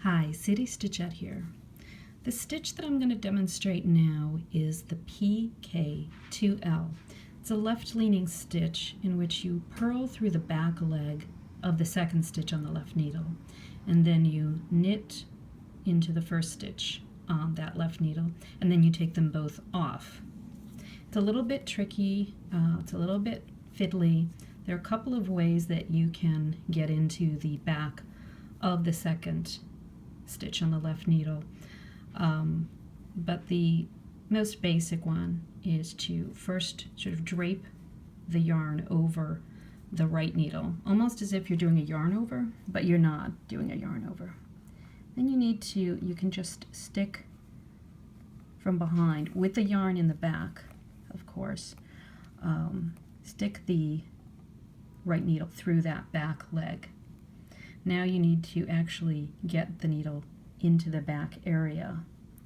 Hi, City Stitchette here. The stitch that I'm going to demonstrate now is the PK2L. It's a left-leaning stitch in which you purl through the back leg of the second stitch on the left needle, and then you knit into the first stitch on that left needle, and then you take them both off. It's a little bit tricky, it's a little bit fiddly. There are a couple of ways that you can get into the back of the second stitch on the left needle, but the most basic one is to first sort of drape the yarn over the right needle, almost as if you're doing a yarn over, but you're not doing a yarn over. Then you can just stick from behind with the yarn in the back, of course. Stick the right needle through that back leg. Now you need to actually get the needle into the back area.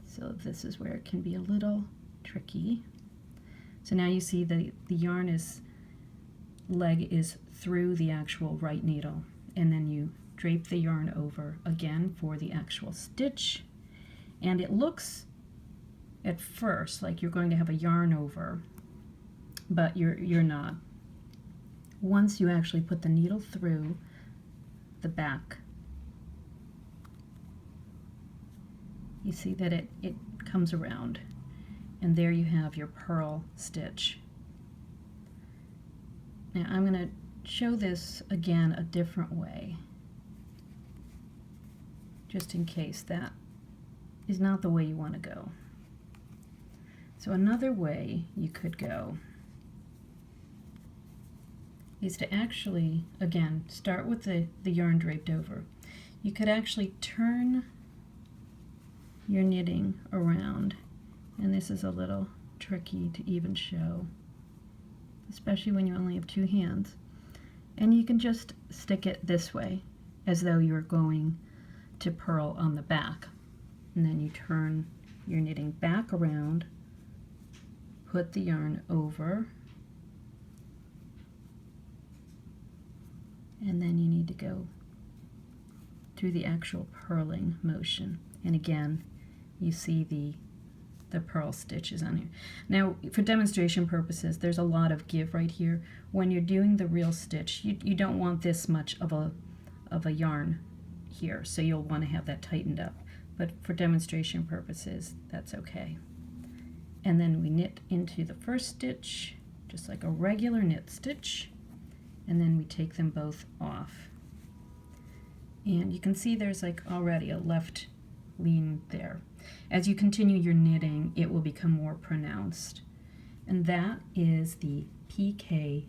So this is where it can be a little tricky. So now you see the leg is through the actual right needle, and then you drape the yarn over again for the actual stitch, and it looks at first like you're going to have a yarn over, but you're not. Once you actually put the needle through the back, you see that it comes around, and there you have your purl stitch. Now I'm going to show this again a different way, just in case that is not the way you want to go. So another way you could go is to actually, again, start with the yarn draped over. You could actually turn your knitting around, and this is a little tricky to even show, especially when you only have two hands. And you can just stick it this way, as though you're going to purl on the back. And then you turn your knitting back around, put the yarn over, and then you need to go through the actual purling motion. And again, you see the purl stitches on here. Now, for demonstration purposes, there's a lot of give right here. When you're doing the real stitch, you don't want this much of a yarn here, so you'll want to have that tightened up. But for demonstration purposes, that's okay. And then we knit into the first stitch, just like a regular knit stitch, and then we take them both off. And you can see there's like already a left lean there. As you continue your knitting, it will become more pronounced. And that is the PK2L.